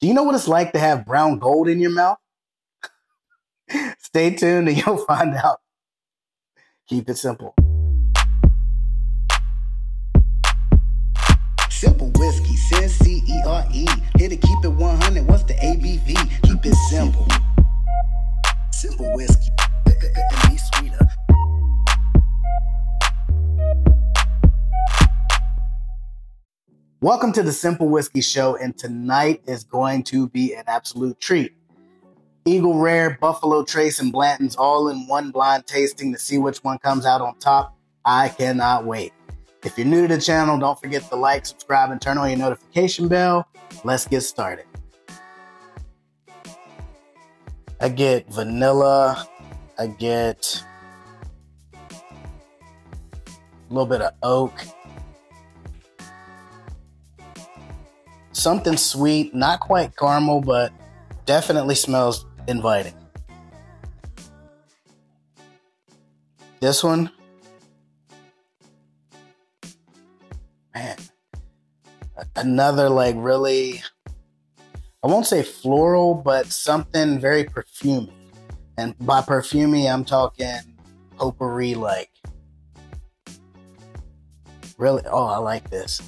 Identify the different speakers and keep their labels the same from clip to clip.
Speaker 1: Do you know what it's like to have brown gold in your mouth? Stay tuned and you'll find out. Keep it simple. Simple whiskey, Cyncere. Here to keep it 100. What's the ABV? Keep it simple. Simple whiskey. Be sweeter. Welcome to the Simple Whiskey Show, and tonight is going to be an absolute treat. Eagle Rare, Buffalo Trace, and Blanton's all in one blind tasting to see which one comes out on top. I cannot wait. If you're new to the channel, don't forget to like, subscribe, and turn on your notification bell. Let's get started. I get vanilla. I get a little bit of oak. Something sweet, not quite caramel, but definitely smells inviting. This one, man, another like really, I won't say floral, but something very perfumey. And by perfumey, I'm talking potpourri like. Really, oh, I like this.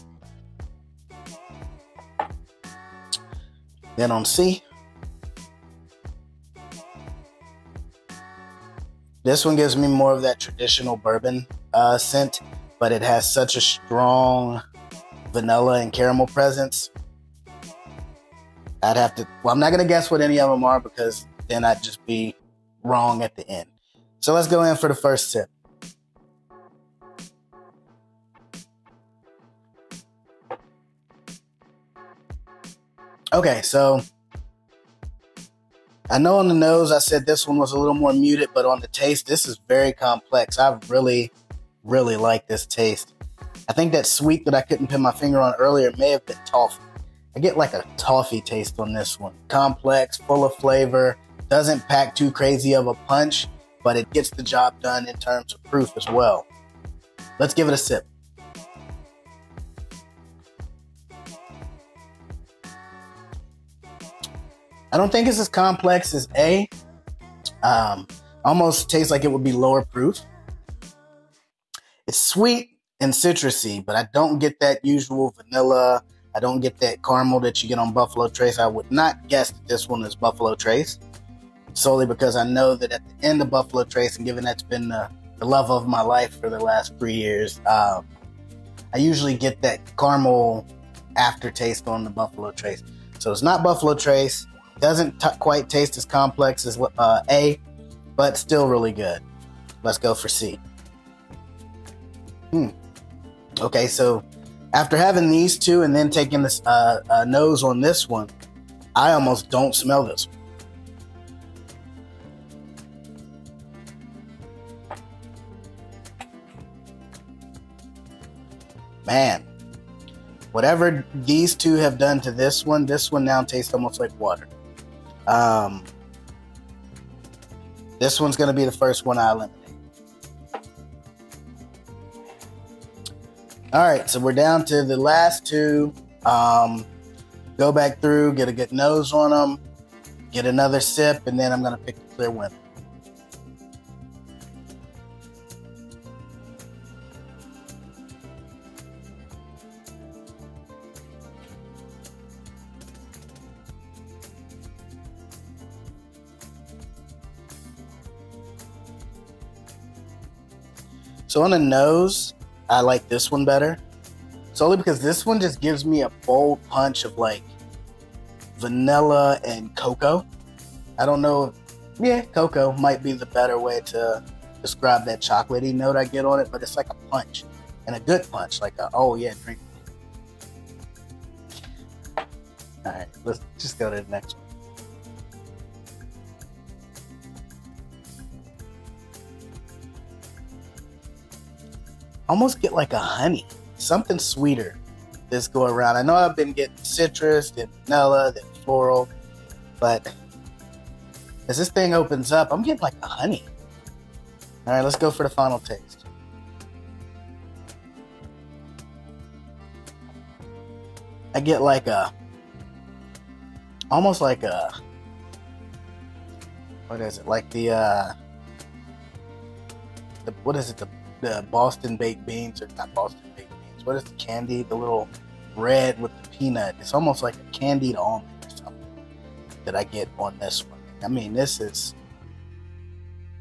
Speaker 1: Then on C, this one gives me more of that traditional bourbon scent, but it has such a strong vanilla and caramel presence. I'd have to, well, I'm not going to guess what any of them are because then I'd just be wrong at the end. So let's go in for the first sip. Okay, so I know on the nose I said this one was a little more muted, but on the taste, this is very complex. I really, really like this taste. I think that sweet that I couldn't pin my finger on earlier may have been toffee. I get like a toffee taste on this one. Complex, full of flavor, doesn't pack too crazy of a punch, but it gets the job done in terms of proof as well. Let's give it a sip. I don't think it's as complex as A. Almost tastes like it would be lower proof. It's sweet and citrusy, but I don't get that usual vanilla. I don't get that caramel that you get on Buffalo Trace. I would not guess that this one is Buffalo Trace, solely because I know that at the end of Buffalo Trace, and given that's been the love of my life for the last 3 years, I usually get that caramel aftertaste on the Buffalo Trace. So it's not Buffalo Trace. Doesn't quite taste as complex as A, but still really good. Let's go for C. Okay, so after having these two and then taking this nose on this one, I almost don't smell this one. Man, whatever these two have done to this one now tastes almost like water. This one's going to be the first one I eliminate. All right, so we're down to the last two. Go back through, get a good nose on them, get another sip, and then I'm going to pick the clear winner. So on the nose, I like this one better, solely because this one just gives me a bold punch of like vanilla and cocoa. I don't know, yeah, cocoa might be the better way to describe that chocolatey note I get on it, but it's like a punch, and a good punch, like a, oh yeah, drink. All right, let's just go to the next one. Almost get like a honey, something sweeter this go around. I know I've been getting citrus, then vanilla, then floral, but as this thing opens up, I'm getting like a honey. All right, let's go for the final taste. I get like a almost like a, what is it? Like what is it? The Boston baked beans, or not Boston baked beans. What is the candy? The little red with the peanut. It's almost like a candied almond or something that I get on this one. I mean, this is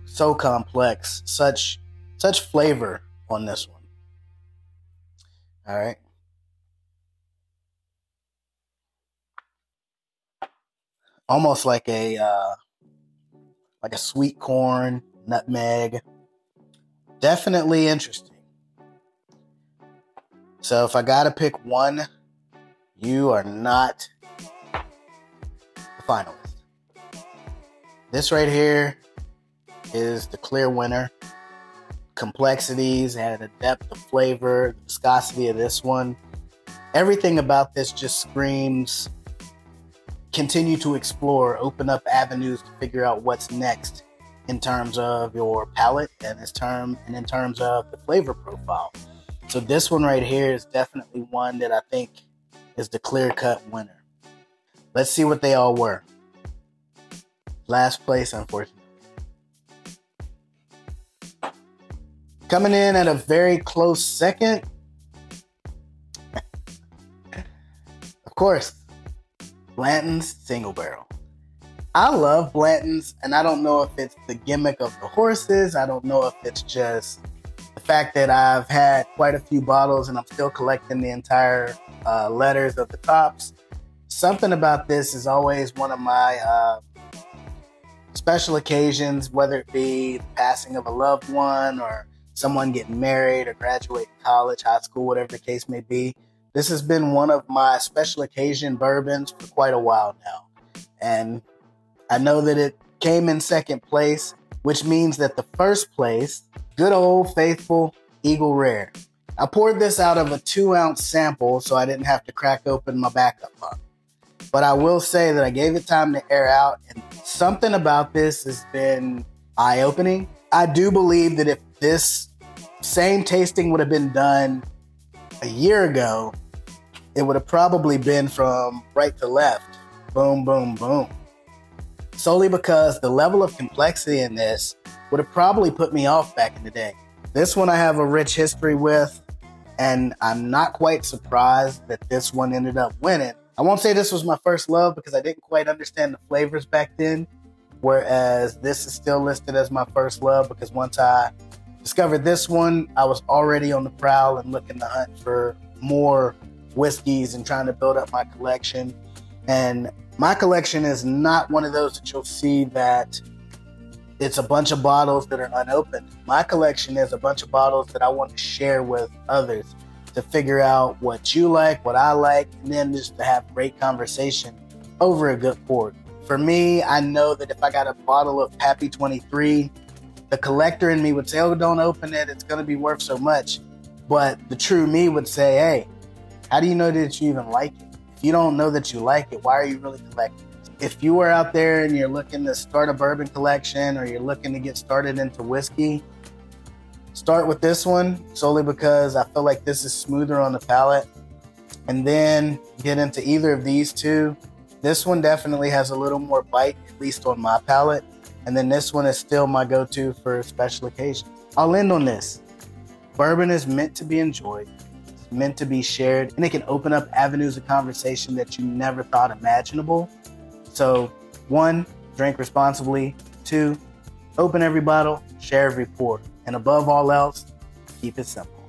Speaker 1: so complex, such flavor on this one. All right. Almost like a sweet corn, nutmeg. Definitely interesting. So if I gotta pick one, you are not the finalist. This right here is the clear winner. Complexities and the depth of flavor, the viscosity of this one. Everything about this just screams continue to explore, open up avenues to figure out what's next in terms of your palate and in terms of the flavor profile. So this one right here is definitely one that I think is the clear-cut winner. Let's see what they all were. Last place, unfortunately. Coming in at a very close second, of course, Blanton's Single Barrel. I love Blanton's, and I don't know if it's the gimmick of the horses. I don't know if it's just the fact that I've had quite a few bottles and I'm still collecting the entire letters of the tops. Something about this is always one of my special occasions, whether it be the passing of a loved one or someone getting married or graduating college, high school, whatever the case may be. This has been one of my special occasion bourbons for quite a while now. And I know that it came in second place, which means that the first place, good old faithful Eagle Rare. I poured this out of a 2-ounce sample, so I didn't have to crack open my backup bottle. But I will say that I gave it time to air out, and something about this has been eye-opening. I do believe that if this same tasting would have been done a year ago, it would have probably been from right to left. Boom, boom, boom. Solely because the level of complexity in this would have probably put me off back in the day. This one I have a rich history with, and I'm not quite surprised that this one ended up winning. I won't say this was my first love because I didn't quite understand the flavors back then, whereas this is still listed as my first love because once I discovered this one, I was already on the prowl and looking to hunt for more whiskeys and trying to build up my collection. And my collection is not one of those that you'll see that it's a bunch of bottles that are unopened. My collection is a bunch of bottles that I want to share with others to figure out what you like, what I like, and then just to have great conversation over a good port. For me, I know that if I got a bottle of Pappy 23, the collector in me would say, oh, don't open it, it's going to be worth so much. But the true me would say, hey, how do you know that you even like it? If you don't know that you like it, why are you really collecting it? If you are out there and you're looking to start a bourbon collection or you're looking to get started into whiskey, start with this one solely because I feel like this is smoother on the palate. And then get into either of these two. This one definitely has a little more bite, at least on my palate. And then this one is still my go-to for special occasions. I'll end on this. Bourbon is meant to be enjoyed. It's meant to be shared. And it can open up avenues of conversation that you never thought imaginable. So 1, drink responsibly. 2, open every bottle, share every pour. And above all else, keep it simple.